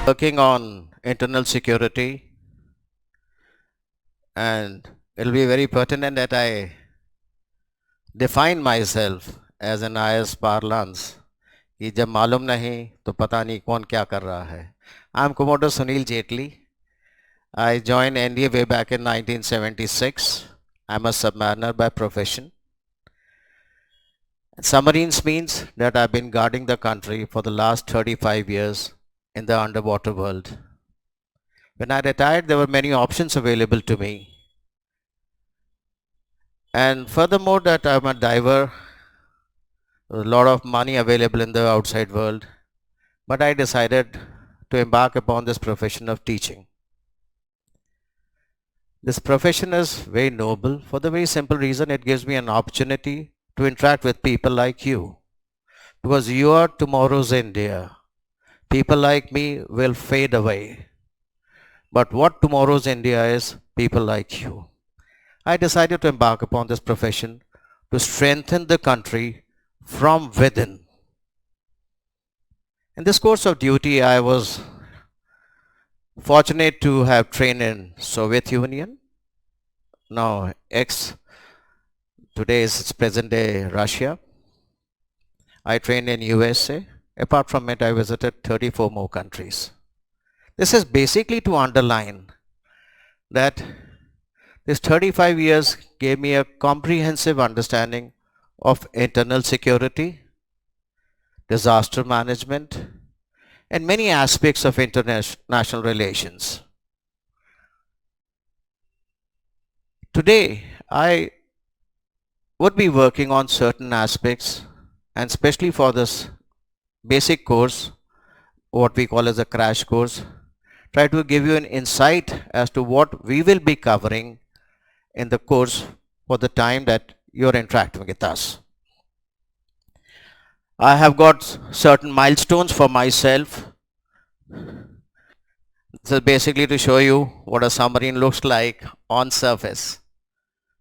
working on internal security, and it'll be very pertinent that I define myself as an IAS parlance कि जब मालूम नहीं तो पता नहीं कौन क्या कर रहा है. I'm Commodore Sunil Jetly. I joined NDA way back in 1976. I'm a submariner by profession. Submarines means that I've been guarding the country for the last 35 years in the underwater world. When I retired, there were many options available to me. And furthermore, that I'm a diver, a lot of money available in the outside world. But I decided to embark upon this profession of teaching. This profession is very noble for the very simple reason it gives me an opportunity to interact with people like you. Because you are tomorrow's India. People like me will fade away. But what tomorrow's India is, people like you. I decided to embark upon this profession to strengthen the country from within. In this course of duty, I was fortunate to have trained in Soviet Union, now today is present day Russia. I trained in USA. Apart from it, I visited 34 more countries. This is basically to underline that this 35 years gave me a comprehensive understanding of internal security, disaster management, and many aspects of international relations. Today, I would be working on certain aspects, and especially for this basic course, what we call as a crash course, try to give you an insight as to what we will be covering in the course for the time that you're interacting with us. I have got certain milestones for myself. This is basically to show you what a submarine looks like on surface.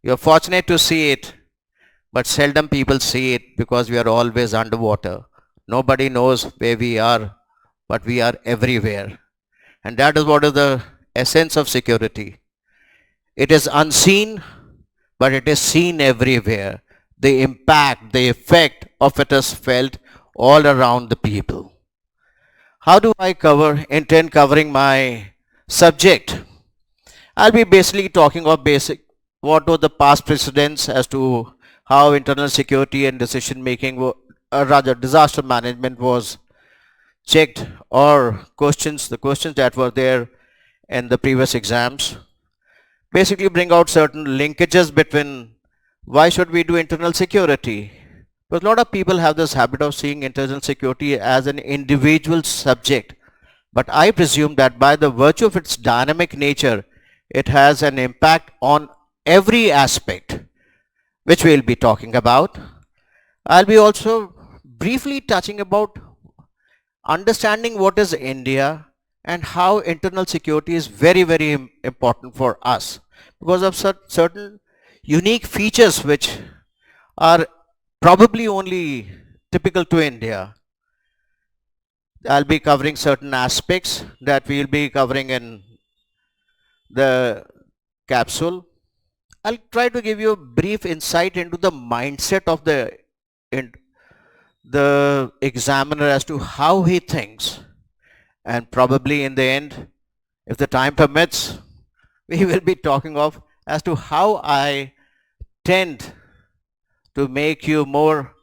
You're fortunate to see it, but seldom people see it because we are always underwater. Nobody knows where we are, but we are everywhere. And that is what is the essence of security. It is unseen, but it is seen everywhere. The impact, the effect of it is felt all around the people. How do I intend covering my subject? I'll be basically talking of what were the past precedents as to how internal security and decision making, rather disaster management was checked, or the questions that were there in the previous exams. Basically bring out certain linkages between why should we do internal security. Because a lot of people have this habit of seeing internal security as an individual subject. But I presume that by the virtue of its dynamic nature, it has an impact on every aspect, which we'll be talking about. I'll be also briefly touching about understanding what is India and how internal security is very, very important for us because of certain unique features which are probably only typical to India. I'll be covering certain aspects that we'll be covering in the capsule. I'll try to give you a brief insight into the mindset of the examiner as to how he thinks, and probably in the end, if the time permits, we will be talking of as to how I tend to make you more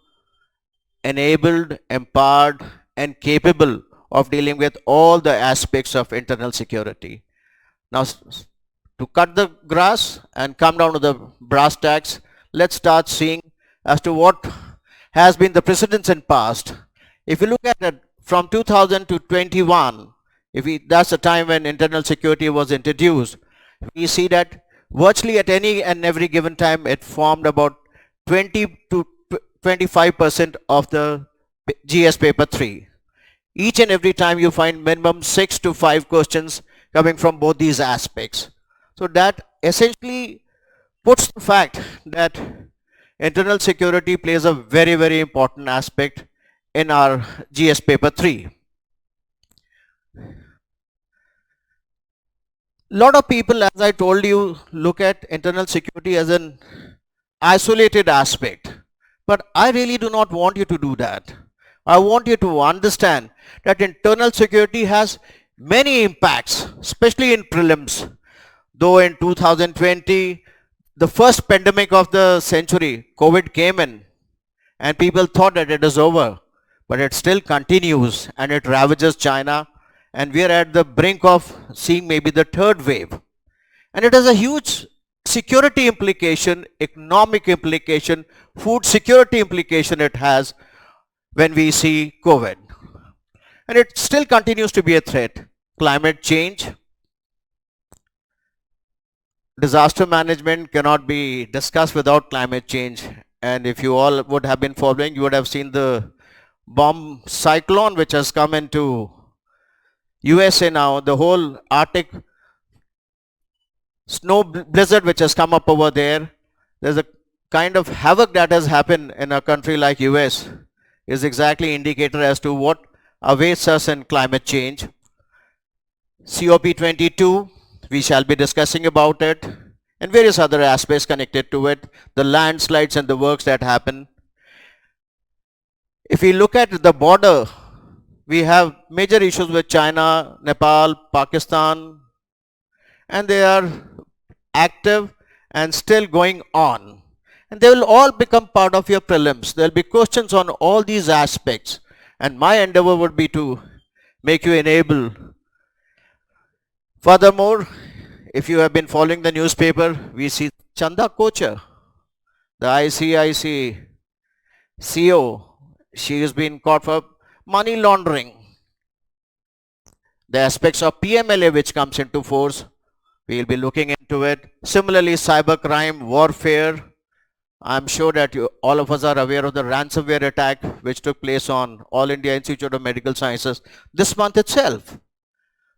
enabled, empowered, and capable of dealing with all the aspects of internal security. Now, to cut the grass and come down to the brass tacks, let's start seeing as to what has been the precedents in past. If you look at it from 2000 to 21, that's the time when internal security was introduced, we see that virtually at any and every given time it formed about 20 to 25% of the GS paper 3. Each and every time you find minimum 6 to 5 questions coming from both these aspects. So that essentially puts the fact that internal security plays a very, very important aspect in our GS paper 3. Lot of people, as I told you, look at internal security as an isolated aspect. But I really do not want you to do that. I want you to understand that internal security has many impacts, especially in prelims. Though in 2020, the first pandemic of the century, COVID came in, and people thought that it is over, but it still continues and it ravages China, and we are at the brink of seeing maybe the third wave. And it has a huge security implication, economic implication, food security implication it has when we see COVID. And it still continues to be a threat. Climate change, disaster management cannot be discussed without climate change. And if you all would have been following, you would have seen the bomb cyclone which has come into USA now, the whole Arctic snow blizzard which has come up over there. There's a kind of havoc that has happened in a country like US is exactly indicator as to what awaits us in climate change. COP22, we shall be discussing about it, and various other aspects connected to it, the landslides and the works that happen. If we look at the border, we have major issues with China, Nepal, Pakistan, and they are active and still going on. And they will all become part of your prelims. There will be questions on all these aspects. And my endeavor would be to make you enable. Furthermore, if you have been following the newspaper, we see Chanda Kochar, the ICIC CEO. She has been caught for money laundering. The aspects of PMLA which comes into force, we will be looking into it. Similarly, cybercrime, warfare. I'm sure that all of us are aware of the ransomware attack which took place on All India Institute of Medical Sciences this month itself.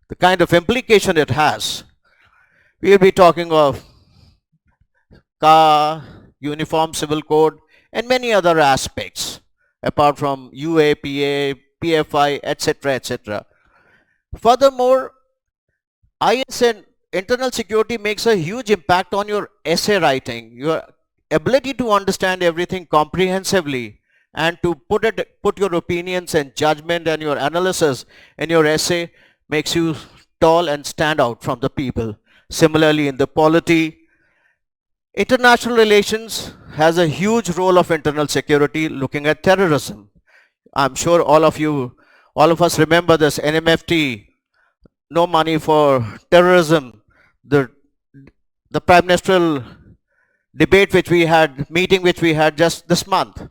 The kind of implication it has. We will be talking of CA, Uniform Civil Code, and many other aspects apart from UAPA, PFI, etc., etc. Furthermore, IS and internal security makes a huge impact on your essay writing, your ability to understand everything comprehensively and to put your opinions and judgment and your analysis in your essay makes you tall and stand out from the people. Similarly, in the polity, international relations has a huge role of internal security looking at terrorism. I'm sure all of us remember this NMFT, no money for terrorism, the prime ministerial debate meeting which we had just this month.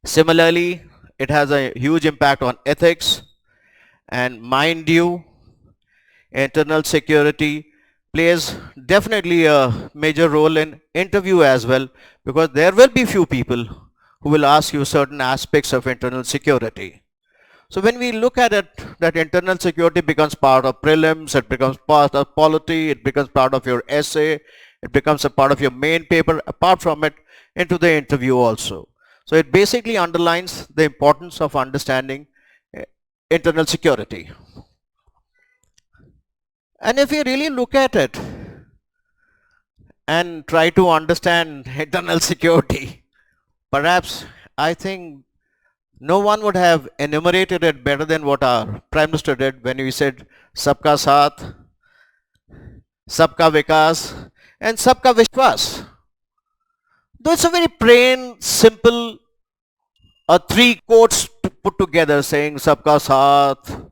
Similarly, it has a huge impact on ethics, and mind you, internal security plays definitely a major role in interview as well, because there will be few people who will ask you certain aspects of internal security. So when we look at it, that internal security becomes part of prelims, it becomes part of polity, it becomes part of your essay, it becomes a part of your main paper, apart from it, into the interview also. So it basically underlines the importance of understanding internal security. And if you really look at it and try to understand internal security, perhaps I think no one would have enumerated it better than what our Prime Minister did when he said Sabka Saath, Sabka Vikas and Sabka Vishwas. Though it's a very plain, simple, three quotes to put together saying Sabka Saath,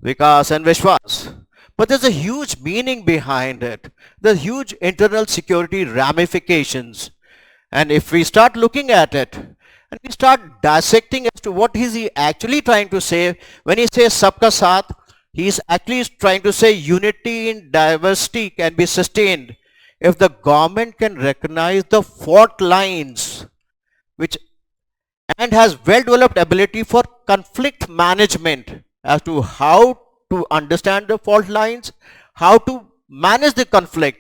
Vikas and Vishwas. But there's a huge meaning behind it. There's huge internal security ramifications. And if we start looking at it, and we start dissecting as to what is he actually trying to say, when he says Sabka Saath, he is actually trying to say unity in diversity can be sustained if the government can recognize the fault lines and has well-developed ability for conflict management as to how to understand the fault lines, how to manage the conflict,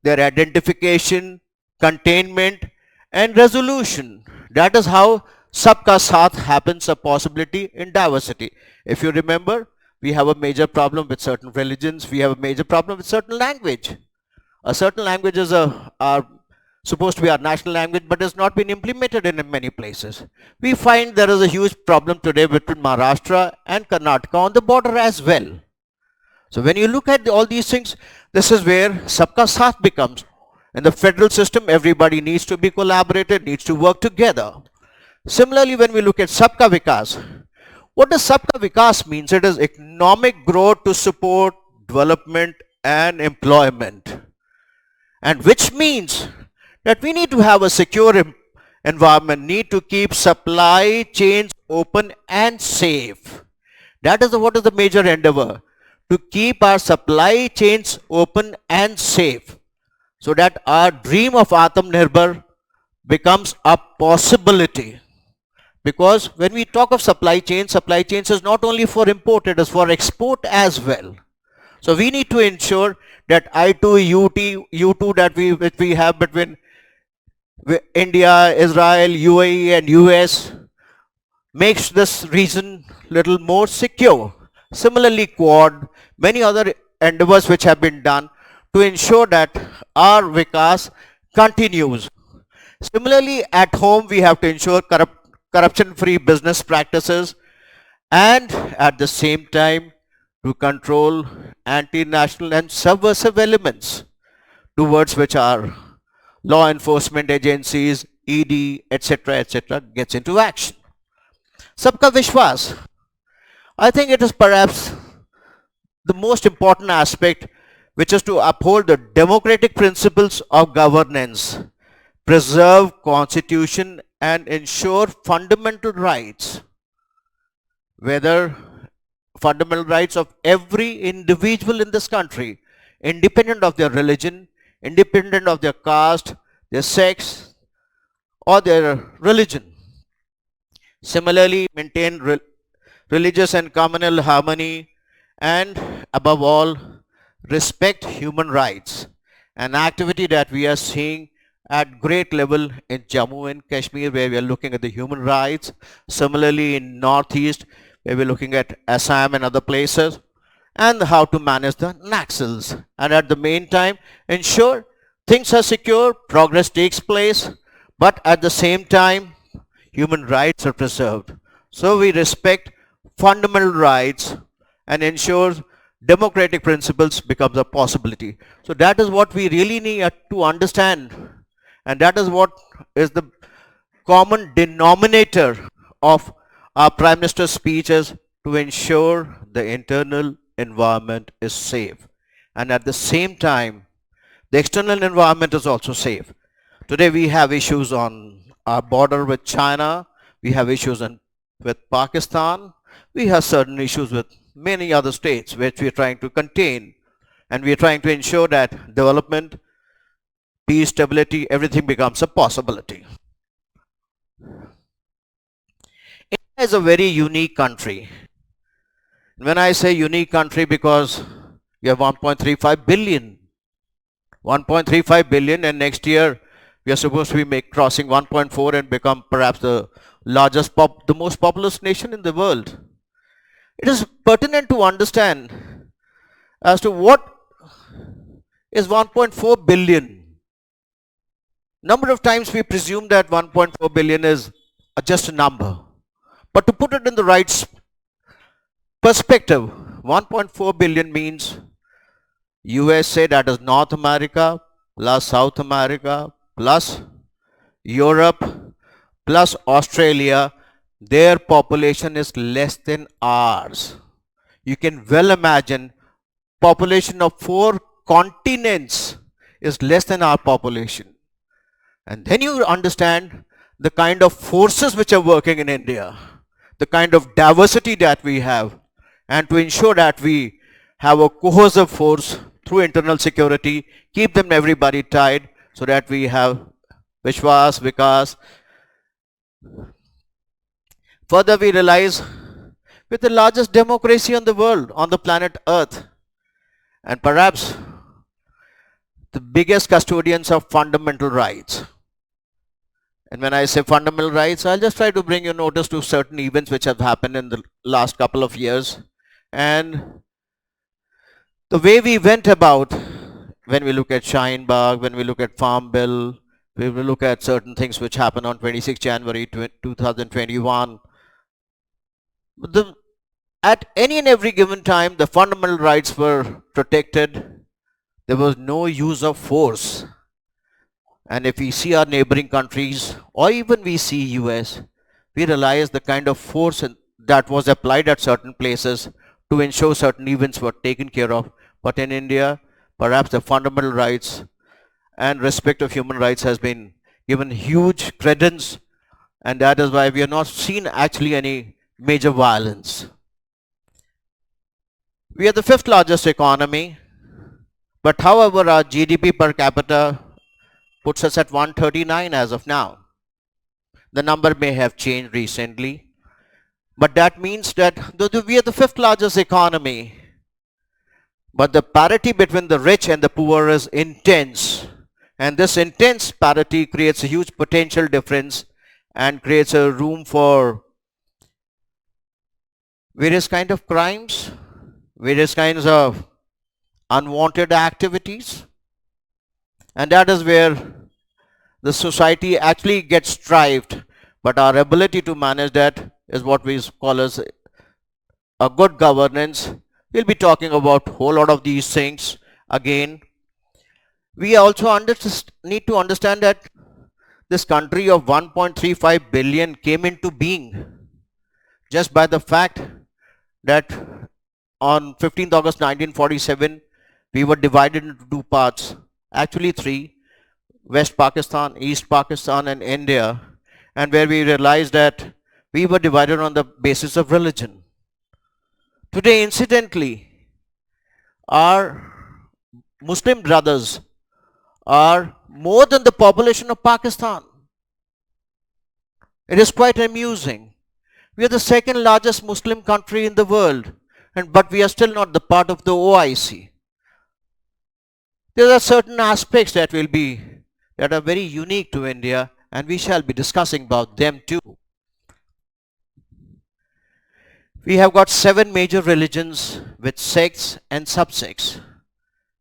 their identification, containment and resolution. That is how Sabka Saath happens a possibility in diversity. If you remember, we have a major problem with certain religions, we have a major problem with certain language. A certain language is supposed to be our national language, but has not been implemented in many places. We find there is a huge problem today between Maharashtra and Karnataka on the border as well. So when you look at all these things, this is where Sabka Saath becomes. In the federal system, everybody needs to be collaborated, needs to work together. Similarly, when we look at Sabka Vikas, what does Sabka Vikas means? It is economic growth to support development and employment. And which means that we need to have a secure environment, need to keep supply chains open and safe. That is what is the major endeavor, to keep our supply chains open and safe, so that our dream of Atmanirbhar becomes a possibility. Because when we talk of supply chains is not only for import, it is for export as well. So we need to ensure that I2, U2 that we have between India, Israel, UAE and US makes this region little more secure. Similarly, Quad, many other endeavors which have been done to ensure that our Vikas continues. Similarly, at home we have to ensure corruption-free business practices, and at the same time to control anti-national and subversive elements, towards which our law enforcement agencies, ED, etc., gets into action. Sabka Vishwas, I think it is perhaps the most important aspect, which is to uphold the democratic principles of governance, preserve constitution and ensure fundamental rights, whether fundamental rights of every individual in this country, independent of their religion, independent of their caste, their sex or their religion. Similarly, maintain religious and communal harmony, and above all, respect human rights, an activity that we are seeing at great level in Jammu and Kashmir, where we are looking at the human rights. Similarly, in Northeast, where we're looking at Assam and other places, and how to manage the Naxals. And at the meantime, ensure things are secure, progress takes place, but at the same time, human rights are preserved. So we respect fundamental rights and ensure democratic principles becomes a possibility. So that is what we really need to understand, and that is what is the common denominator of our Prime Minister's speeches, to ensure the internal environment is safe, and at the same time the external environment is also safe. Today we have issues on our border with China, we have issues with Pakistan, we have certain issues with many other states which we are trying to contain, and we are trying to ensure that development, peace, stability, everything becomes a possibility. India is a very unique country. When I say unique country, because we have 1.35 billion. 1.35 billion, and next year we are supposed to be crossing 1.4 and become perhaps the largest, the most populous nation in the world. It is pertinent to understand as to what is 1.4 billion. Number of times we presume that 1.4 billion is just a number. But to put it in the right perspective, 1.4 billion means USA, that is North America, plus South America, plus Europe, plus Australia. Their population is less than ours. You can well imagine, population of 4 continents is less than our population. And then you understand the kind of forces which are working in India, the kind of diversity that we have, and to ensure that we have a cohesive force through internal security, keep them everybody tied, so that we have Vishwas, Vikas. Further, we realize with the largest democracy on the world, on the planet Earth, and perhaps the biggest custodians of fundamental rights. And when I say fundamental rights, I'll just try to bring you notice to certain events which have happened in the last couple of years. And the way we went about, when we look at Scheinberg, when we look at Farm Bill, we will look at certain things which happened on 26 January 2021. At any and every given time, the fundamental rights were protected. There was no use of force. And if we see our neighboring countries, or even we see US, we realize the kind of force that was applied at certain places to ensure certain events were taken care of. But in India, perhaps the fundamental rights and respect of human rights has been given huge credence, and that is why we have not seen actually any major violence. We are the fifth largest economy, but however our GDP per capita puts us at 139 as of now. The number may have changed recently, but that means that we are the fifth largest economy, but the parity between the rich and the poor is intense, and this intense parity creates a huge potential difference and creates a room for various kinds of crimes, various kinds of unwanted activities, and that is where the society actually gets strived, but our ability to manage that is what we call as a good governance. We'll be talking about a whole lot of these things again. We also need to understand that this country of 1.35 billion came into being just by the fact that on 15th August 1947 we were divided into two parts, actually three: West Pakistan, East Pakistan and India, and where we realized that we were divided on the basis of religion. Today, incidentally, our Muslim brothers are more than the population of Pakistan. It is quite amusing. We are the second largest Muslim country in the world, but we are still not the part of the OIC. There are certain aspects that are very unique to India, and we shall be discussing about them too. We have got 7 major religions with sects and subsects.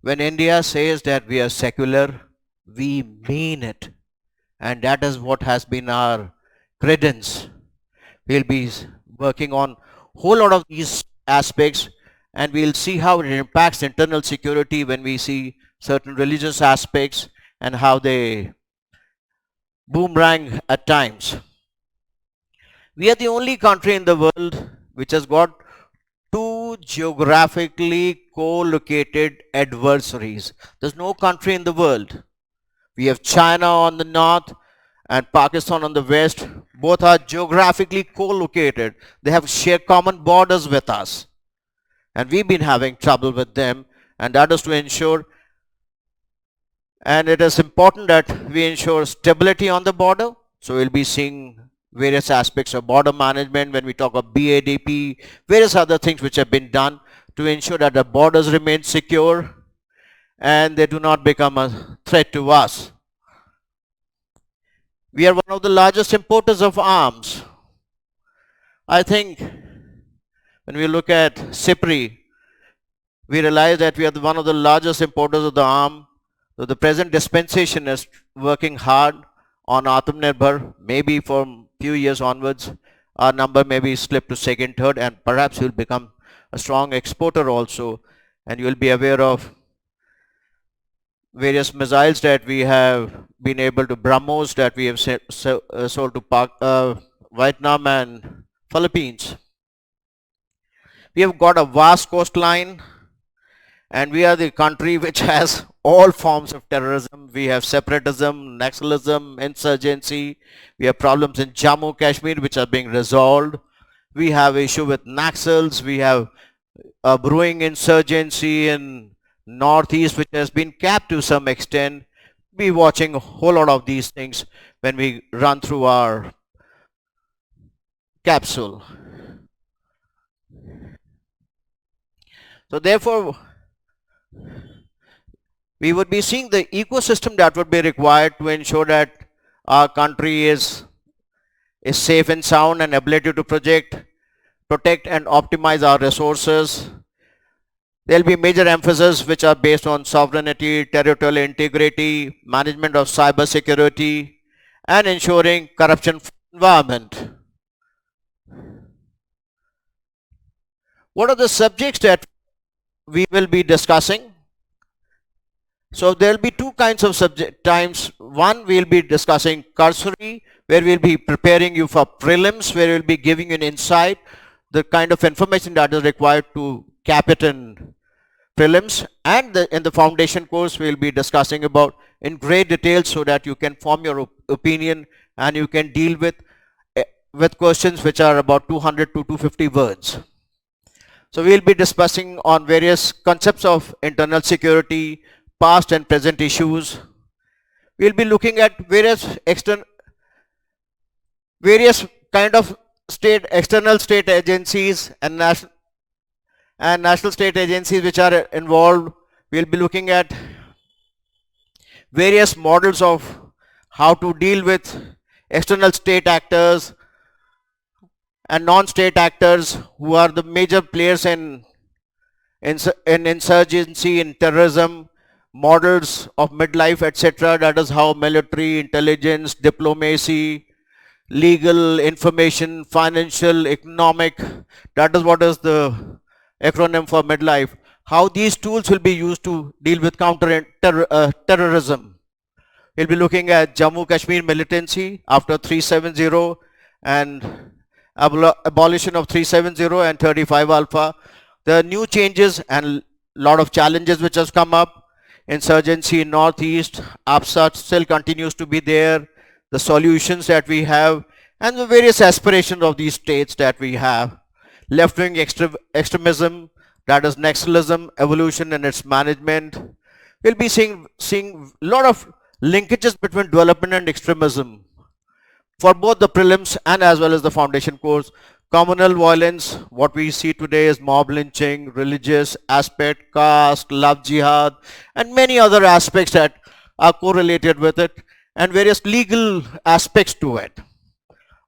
When India says that we are secular, we mean it, and that is what has been our credence. We'll be working on a whole lot of these aspects, and we'll see how it impacts internal security when we see certain religious aspects and how they boomerang at times. We are the only country in the world which has got 2 geographically co-located adversaries. There's no country in the world. We have China on the north and Pakistan on the west. Both are geographically co-located. They have shared common borders with us, and we've been having trouble with them, and that is to ensure, and it is important that we ensure stability on the border. So we'll be seeing various aspects of border management when we talk of BADP, various other things which have been done to ensure that the borders remain secure and they do not become a threat to us. We are one of the largest importers of arms. I think when we look at CIPRI, we realize that we are one of the largest importers of the arm. So the present dispensation is working hard on Atmanirbhar. Maybe from few years onwards, our number may be slipped to second, third, and perhaps we'll become a strong exporter also. And you'll be aware of various missiles that we have been able to, BrahMos, that we have sold to Vietnam and Philippines. We have got a vast coastline, and we are the country which has all forms of terrorism. We have separatism, Naxalism, insurgency. We have problems in Jammu, Kashmir, which are being resolved. We have issue with Naxals. We have a brewing insurgency in Northeast, which has been capped to some extent. We're watching a whole lot of these things when we run through our capsule. So therefore, we would be seeing the ecosystem that would be required to ensure that our country is safe and sound and ability to project protect and optimize our resources. There will be major emphasis which are based on sovereignty, territorial integrity, management of cyber security, and ensuring corruption environment. What are the subjects that we will be discussing? So there will be two kinds of subject times. One, we will be discussing cursory, where we will be preparing you for prelims, where we will be giving you an insight, the kind of information that is required to cap it in prelims, and in the foundation course we will be discussing about in great detail so that you can form your opinion and you can deal with questions which are about 200 to 250 words. So we will be discussing on various concepts of internal security, past and present issues. We will be looking at various kind of external state agencies and national state agencies which are involved. We will be looking at various models of how to deal with external state actors and non-state actors who are the major players in insurgency, in terrorism, models of midlife, etc. That is how military, intelligence, diplomacy, legal, information, financial, economic, that is what is the acronym for midlife. How these tools will be used to deal with terrorism. We'll be looking at Jammu Kashmir militancy after 370 and abolition of 370 and 35 alpha. There are new changes and lot of challenges which has come up. Insurgency in Northeast, APSA still continues to be there. The solutions that we have and the various aspirations of these states that we have. Left-wing extremism, that is nationalism, evolution and its management. We'll be seeing a lot of linkages between development and extremism for both the prelims and as well as the foundation course. Communal violence, what we see today is mob lynching, religious aspect, caste, love jihad, and many other aspects that are correlated with it, and various legal aspects to it.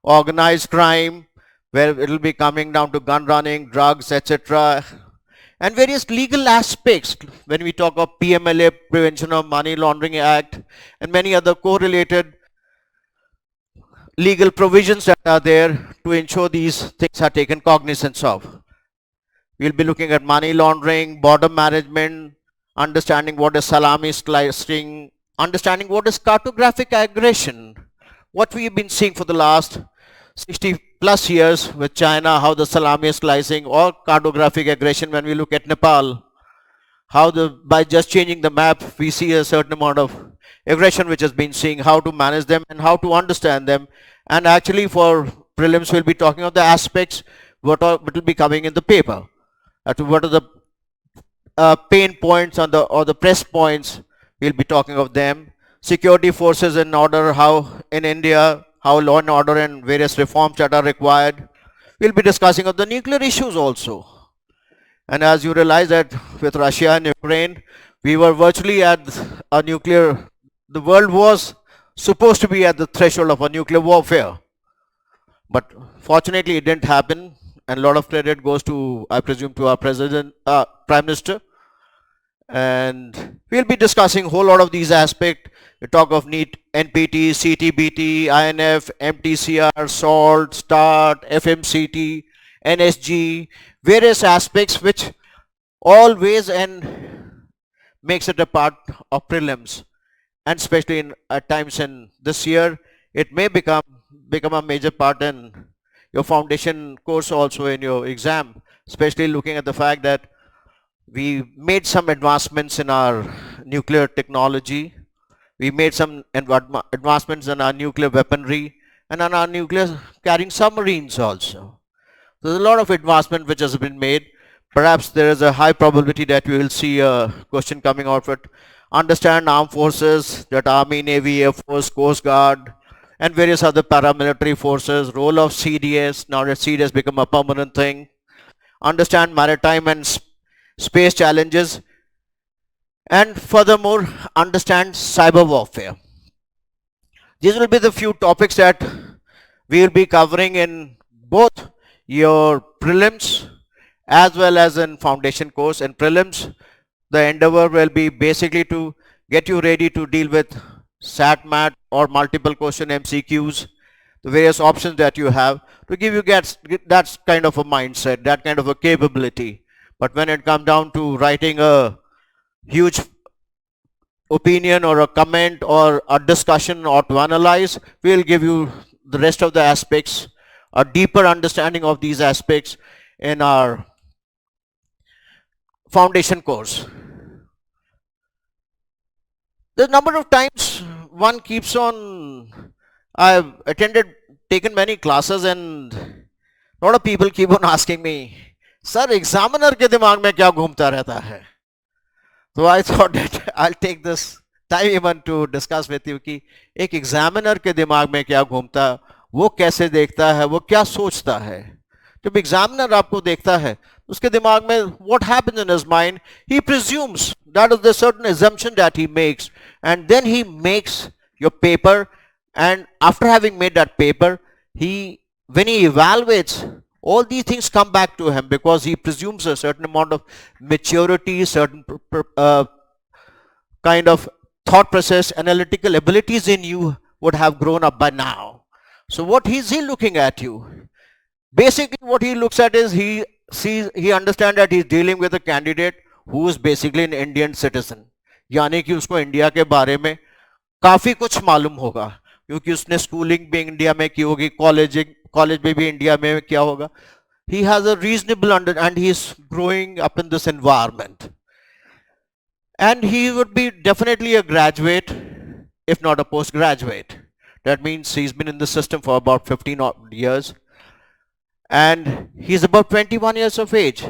Organized crime, where it will be coming down to gun running, drugs, etc. And various legal aspects when we talk of PMLA, Prevention of Money Laundering Act, and many other correlated legal provisions that are there to ensure these things are taken cognizance of. We'll be looking at money laundering, border management, understanding what is salami slicing, understanding what is cartographic aggression, what we've been seeing for the last 60 plus years with China, how the salami slicing or cartographic aggression when we look at Nepal, how by just changing the map we see a certain amount of aggression which has been seeing, how to manage them and how to understand them. And actually for prelims we'll be talking of the aspects what will be coming in the paper. What are the pain points on or the press points, we'll be talking of them. Security forces in order, how in India, how law and order and various reforms that are required. We'll be discussing of the nuclear issues also. And as you realize that with Russia and Ukraine, we were virtually at a nuclear, the world was supposed to be at the threshold of a nuclear warfare. But fortunately it didn't happen, and a lot of credit goes to, I presume, to our Prime Minister. And we'll be discussing a whole lot of these aspects. We talk of NEET, NPT, CTBT, INF, MTCR, SALT, START, FMCT, NSG, various aspects which always and makes it a part of prelims, and especially at times in this year it may become a major part in your foundation course also in your exam, especially looking at the fact that we made some advancements in our nuclear technology, we made some advancements in our nuclear weaponry and on our nuclear carrying submarines also. There's a lot of advancement which has been made. Perhaps there is a high probability that we will see a question coming out of it. Understand armed forces, that Army, Navy, Air Force, Coast Guard, and various other paramilitary forces, role of CDS, now that CDS become a permanent thing. Understand maritime and space challenges, and furthermore understand cyber warfare. These will be the few topics that we will be covering in both your prelims as well as in foundation course. In prelims, the endeavor will be basically to get you ready to deal with SAT, MAT or multiple question MCQs, the various options that you have to give you that kind of a mindset, that kind of a capability. But when it comes down to writing a huge opinion or a comment or a discussion or to analyze, we'll give you the rest of the aspects, a deeper understanding of these aspects in our foundation course. The number of times one keeps on, I've taken many classes and a lot of people keep on asking me, sir, examiner के दिमाग में क्या घूमता रहता है? So I thought that I'll take this time even to discuss with you कि एक examiner के दिमाग में क्या घूमता है, वो कैसे देखता है, वो क्या सोचता है. जब एग्जामिनर आपको देखता है, उसके दिमाग में what happens in his mind, he presumes, that is the certain assumption that he makes, and then he makes your paper, and after having made that paper, when he evaluates, all these things come back to him because he presumes a certain amount of maturity, certain kind of thought process, analytical abilities in you would have grown up by now. So what is he looking at you? Basically what he looks at is he understands that he's dealing with a candidate who is basically an Indian citizen. यानी कि उसको India के बारे में काफी कुछ मालूम होगा क्योंकि उसने स्कूलिंग भी इंडिया में की होगी, कॉलेज में भी इंडिया में क्या होगा. He has a reasonable and he is growing up in this environment. And he would be definitely a graduate, if not a postgraduate. That means he's been in the system for about 15 years. And he's about 21 years of age.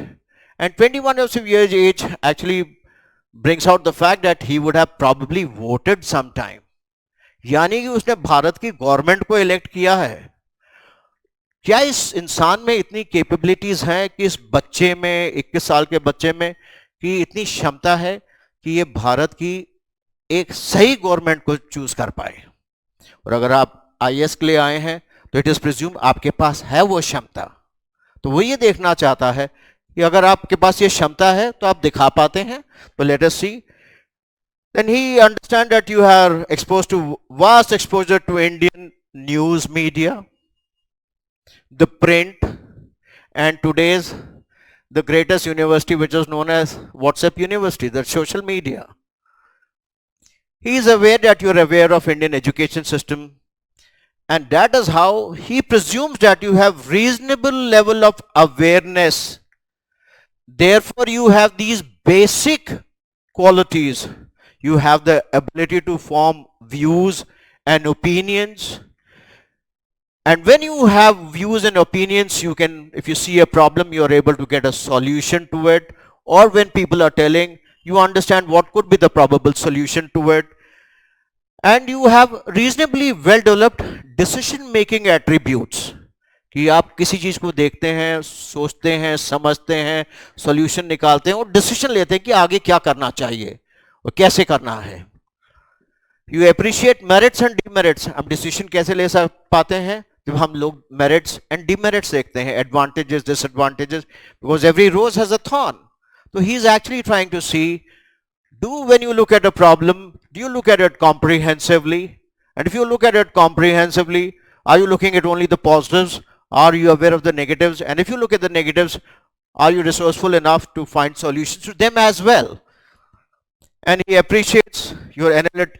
And 21 years of age actually brings out the fact that he would have probably voted sometime. यानी कि उसने भारत की government को elect किया है. क्या इस इंसान में इतनी कैपेबिलिटीज हैं कि इस बच्चे में, 21 साल के बच्चे में, कि इतनी क्षमता है कि ये भारत की एक सही गवर्नमेंट को चूज कर पाए? और अगर आप आईएएस के लिए आए हैं तो इट इज प्रिज्यूम आपके पास है वो क्षमता. तो वो ये देखना चाहता है कि अगर आपके पास ये क्षमता है तो आप दिखा पाते हैं. तो let us see. Then he understands that you are exposed to vast exposure to Indian news media, the print, and today's the greatest university, which is known as WhatsApp University, the social media. He is aware that you are aware of Indian education system, and that is how he presumes that you have reasonable level of awareness. Therefore, you have these basic qualities. You have the ability to form views and opinions. And when you have views and opinions, you can, if you see a problem, you are able to get a solution to it. Or when people are telling, you understand what could be the probable solution to it. And you have reasonably well developed decision making attributes. कि आप किसी चीज को देखते हैं, सोचते हैं, समझते हैं, सॉल्यूशन निकालते हैं और डिसीजन लेते हैं कि आगे क्या करना चाहिए और कैसे करना है. You appreciate merits and demerits. हम डिसीजन कैसे ले पाते हैं? जब हम लोग मेरिट्स एंड डिमेरिट्स देखते हैं, advantages, disadvantages, because every rose has a thorn. तो he is actually trying to see, do when you look at a problem, do you look at it comprehensively? And if you look at it comprehensively, are you looking at only the positives? Are you aware of the negatives? And if you look at the negatives, are you resourceful enough to find solutions to them as well? And he appreciates your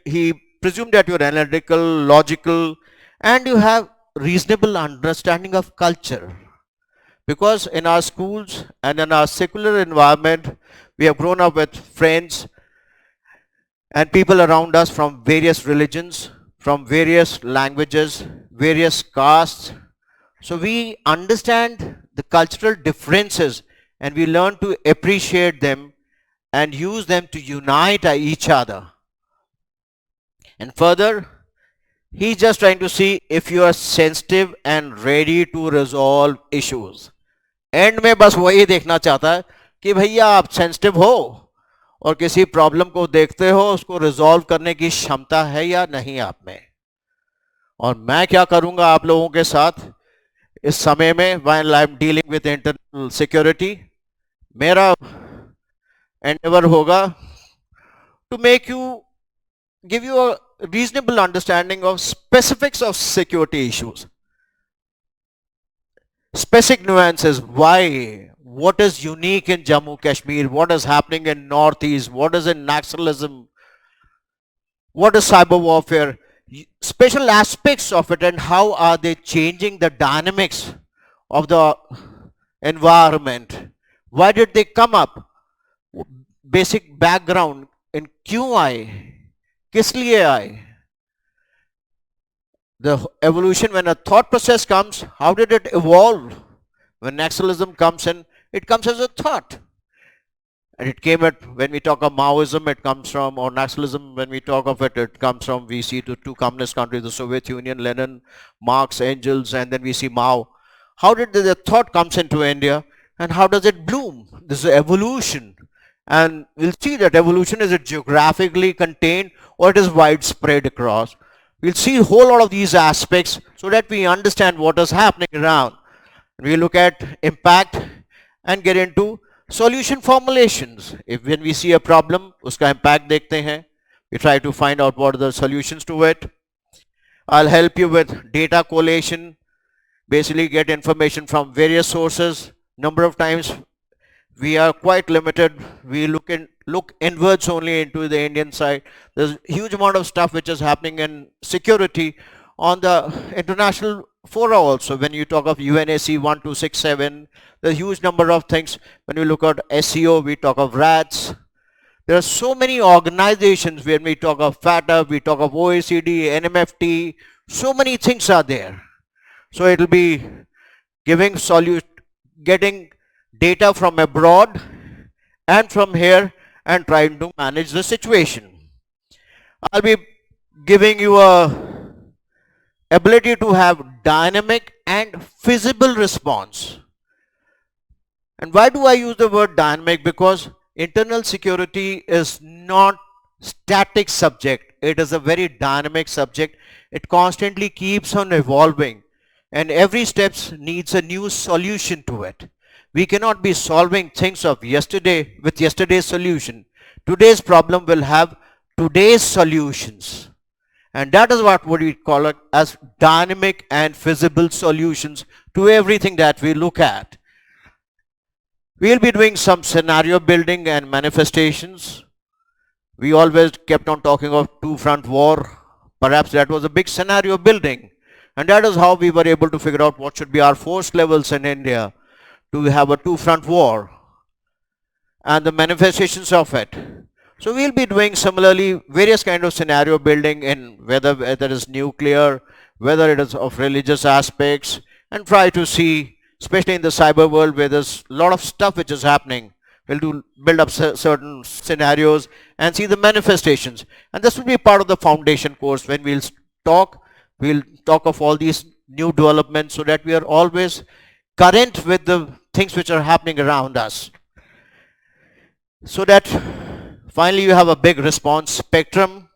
he presumes that you're analytical, logical, and you have reasonable understanding of culture. Because in our schools and in our secular environment, we have grown up with friends and people around us from various religions, from various languages, various castes. So we understand the cultural differences and we learn to appreciate them and use them to unite each other. And further, he's just trying to see if you are sensitive and ready to resolve issues. And में बस वही देखना चाहता है कि भैया आप sensitive हो और किसी प्रॉब्लम को देखते हो, उसको रिजॉल्व करने की क्षमता है या नहीं आप में. और मैं क्या करूंगा आप लोगों के साथ, इस समय में while I'm dealing with internal security, मेरा endeavor होगा to make you, give you a reasonable understanding of specifics of security issues, specific nuances, why, what is unique in Jammu Kashmir, what is happening in Northeast, what is in Naxalism, what is cyber warfare, special aspects of it, and how are they changing the dynamics of the environment. Why did they come up? Basic background in क्यों आए, किस लिए आए? The evolution, when a thought process comes, how did it evolve? When nationalism comes in, it comes as a thought. And it came at, when we talk of Maoism, it comes from, or nationalism, when we talk of it, it comes from, we see the two communist countries, the Soviet Union, Lenin, Marx, Engels, and then we see Mao. How did the thought comes into India, and how does it bloom? This is evolution. And we'll see that evolution, is it geographically contained or it is widespread across. We'll see a whole lot of these aspects so that we understand what is happening around. We look at impact and get into solution formulations. If when we see a problem, uska impact dekhte hain, we try to find out what are the solutions to it. I'll help you with data collation, basically get information from various sources. Number of times we are quite limited. We look inwards only into the Indian side. There's a huge amount of stuff which is happening in security on the international fora also. When you talk of UNAC 1267, there's a huge number of things. When we look at SEO, we talk of RATS. There are so many organizations. When we talk of FATA, we talk of OECD, NMFT, so many things are there. So it will be giving getting data from abroad and from here and trying to manage the situation. I'll be giving you a ability to have dynamic and feasible response. And why do I use the word dynamic? Because internal security is not static subject. It is a very dynamic subject. It constantly keeps on evolving, and every step needs a new solution to it. We cannot be solving things of yesterday with yesterday's solution. Today's problem will have today's solutions. And that is what we call it as dynamic and feasible solutions to everything that we look at. We'll be doing some scenario building and manifestations. We always kept on talking of two-front war. Perhaps that was a big scenario building. And that is how we were able to figure out what should be our force levels in India to have a two-front war and the manifestations of it. So we'll be doing similarly various kind of scenario building in whether it is nuclear, whether it is of religious aspects, and try to see, especially in the cyber world where there's a lot of stuff which is happening, we'll build up certain scenarios and see the manifestations. And this will be part of the foundation course. When we'll talk of all these new developments so that we are always current with the things which are happening around us. So that finally you have a big response spectrum.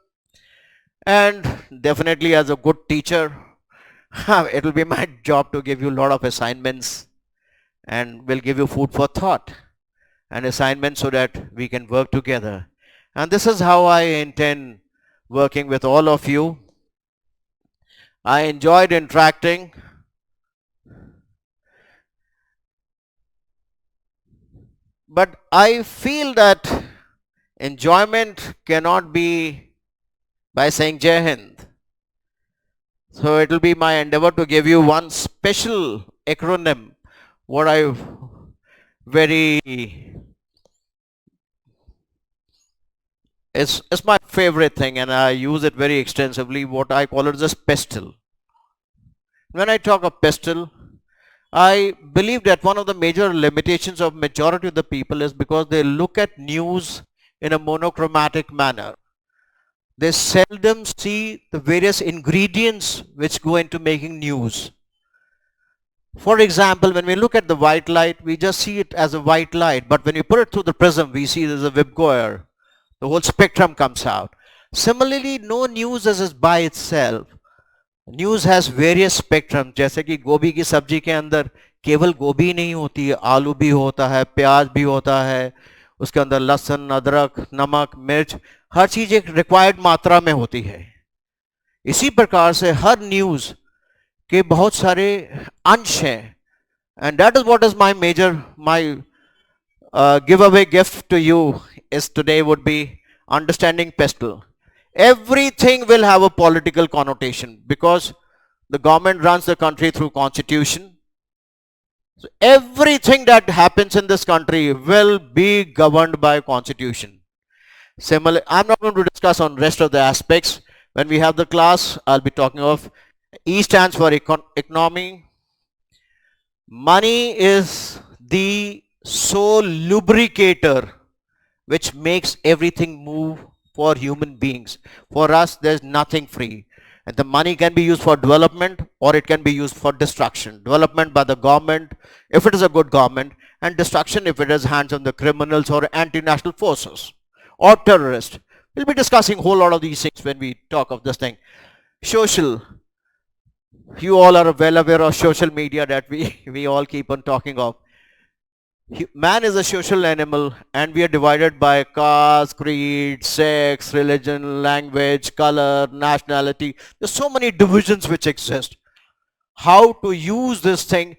And definitely as a good teacher, it will be my job to give you a lot of assignments, and will give you food for thought and assignments so that we can work together. And this is how I intend working with all of you. I enjoyed interacting. But I feel that enjoyment cannot be by saying Jai Hind. So it will be my endeavor to give you one special acronym, what I it's my favorite thing, and I use it very extensively. What I call it as PASTEL. When I talk of PASTEL, I believe that one of the major limitations of majority of the people is because they look at news in a monochromatic manner. They seldom see the various ingredients which go into making news. For example, when we look at the white light, we just see it as a white light. But when you put it through the prism, we see there's a VIBGOR. The whole spectrum comes out. Similarly, no news is by itself. News has various spectrum, जैसे कि गोभी की सब्जी के अंदर केवल गोभी नहीं होती है, आलू भी होता है, प्याज भी होता है, उसके अंदर लहसुन, अदरक, नमक, मिर्च, हर चीज़ एक रिक्वायर्ड मात्रा में होती है। इसी प्रकार से हर न्यूज़ के बहुत सारे अंश हैं, and that is what is my major my giveaway gift to you is today would be understanding PASTEL. Everything will have a political connotation because the government runs the country through constitution. So everything that happens in this country will be governed by constitution. Similarly, I'm not going to discuss on rest of the aspects. When we have the class, I'll be talking of E stands for economy. Money is the sole lubricator which makes everything move for human beings. For us, there's nothing free. And the money can be used for development or it can be used for destruction. Development by the government, if it is a good government, and destruction if it is hands on the criminals or anti-national forces or terrorists. We'll be discussing a whole lot of these things when we talk of this thing. Social. You all are well aware of social media that we all keep on talking of. Man is a social animal and we are divided by caste, creed, sex, religion, language, color, nationality. There's so many divisions which exist. How to use this thing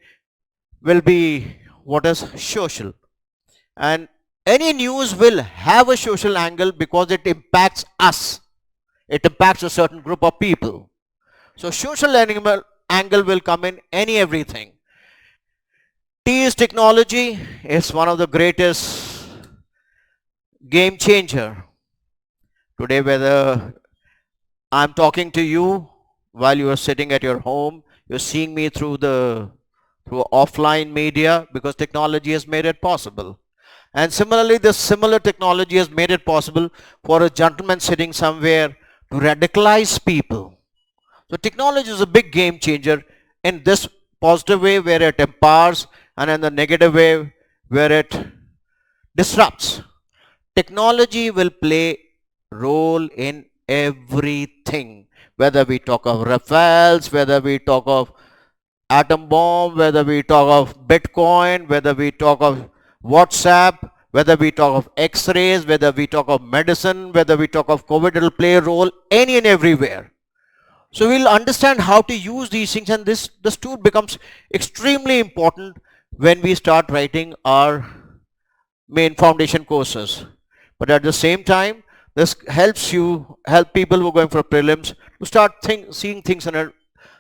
will be what is social. And any news will have a social angle because it impacts us. It impacts a certain group of people. So social angle will come in everything. T is technology. It's one of the greatest game changer. Today, whether I'm talking to you while you are sitting at your home, you're seeing me through offline media because technology has made it possible. And similarly, this similar technology has made it possible for a gentleman sitting somewhere to radicalize people. So technology is a big game changer in this positive way where it empowers, and in the negative way where it disrupts. Technology will play role in everything, whether we talk of Rafales, whether we talk of atom bomb, whether we talk of Bitcoin, whether we talk of WhatsApp, whether we talk of X-rays, whether we talk of medicine, whether we talk of COVID, it will play a role any and everywhere. So we'll understand how to use these things, and this tool becomes extremely important when we start writing our main foundation courses. But at the same time, this help people who are going for prelims to start seeing things in a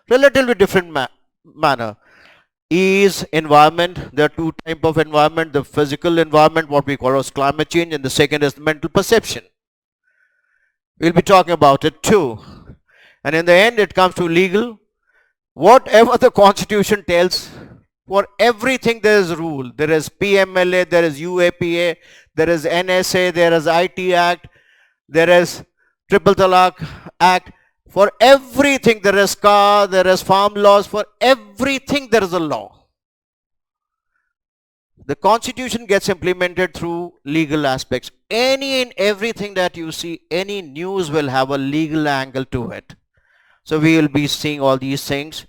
relatively different manner. E is environment. There are two types of environment: the physical environment, what we call as climate change, and the second is the mental perception. We'll be talking about it too. And in the end, it comes to legal. Whatever the constitution tells, for everything there is rule. There is PMLA, there is UAPA, there is NSA, there is IT Act, there is Triple Talaq Act. For everything there is CAR, there is farm laws. For everything there is a law. The constitution gets implemented through legal aspects. Any and everything that you see, any news will have a legal angle to it. So we will be seeing all these things.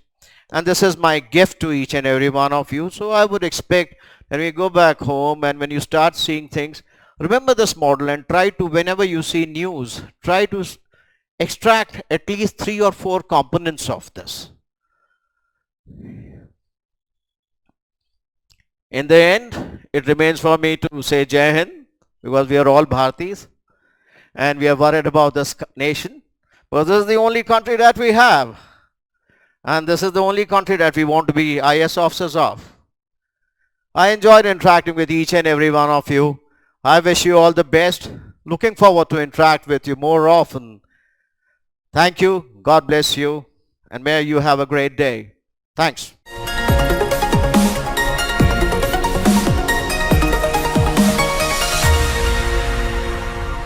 And this is my gift to each and every one of you. So I would expect that when you go back home and when you start seeing things, remember this model and try to, whenever you see news, try to extract at least 3 or 4 components of this. In the end, it remains for me to say Jai Hind, because we are all Bhartis and we are worried about this nation. Because this is the only country that we have. And this is the only country that we want to be IAS officers of. I enjoyed interacting with each and every one of you. I wish you all the best. Looking forward to interact with you more often. Thank you. God bless you. And may you have a great day. Thanks.